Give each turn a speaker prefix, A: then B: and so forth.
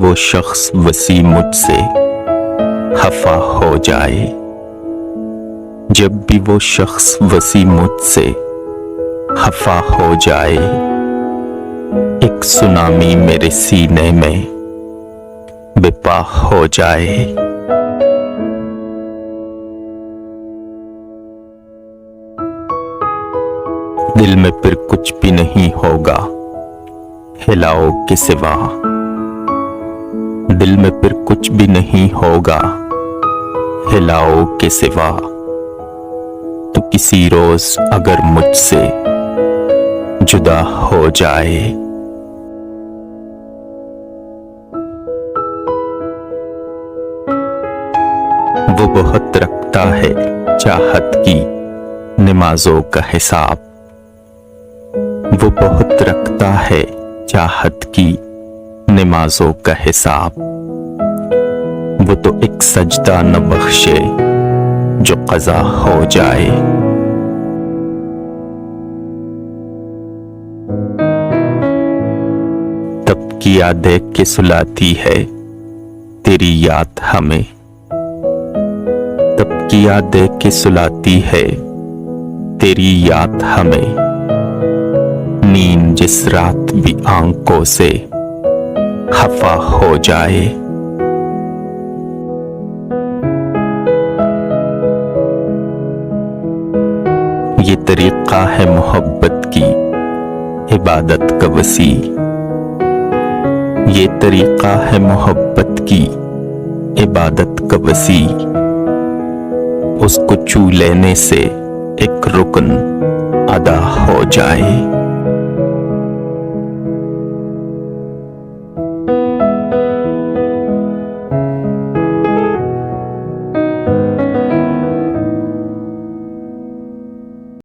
A: वो शख्स वसी मुझसे खफा हो जाए, जब भी वो शख्स वसी मुझसे खफा हो जाए, एक सुनामी मेरे सीने में बेपा हो जाए। दिल में फिर कुछ भी नहीं होगा हिलाओ के सिवा, दिल में फिर कुछ भी नहीं होगा हिलाओ के सिवा। तो किसी रोज अगर मुझसे जुदा हो जाए, वो बहुत रखता है चाहत की नमाजों का हिसाब, वो बहुत रखता है चाहत की नमाजों का हिसाब। वो तो एक सजदा न बख्शे जो क़ज़ा हो जाए। तब की यादें के सुलाती है तेरी याद हमें, तब की यादें के सुलाती है तेरी याद हमें। नींद जिस रात भी आंखों से खफा हो जाए। ये तरीका है मोहब्बत की इबादत का वसी, ये तरीका है मोहब्बत की इबादत का वसी। उसको छू लेने से एक रुकन अदा हो जाए।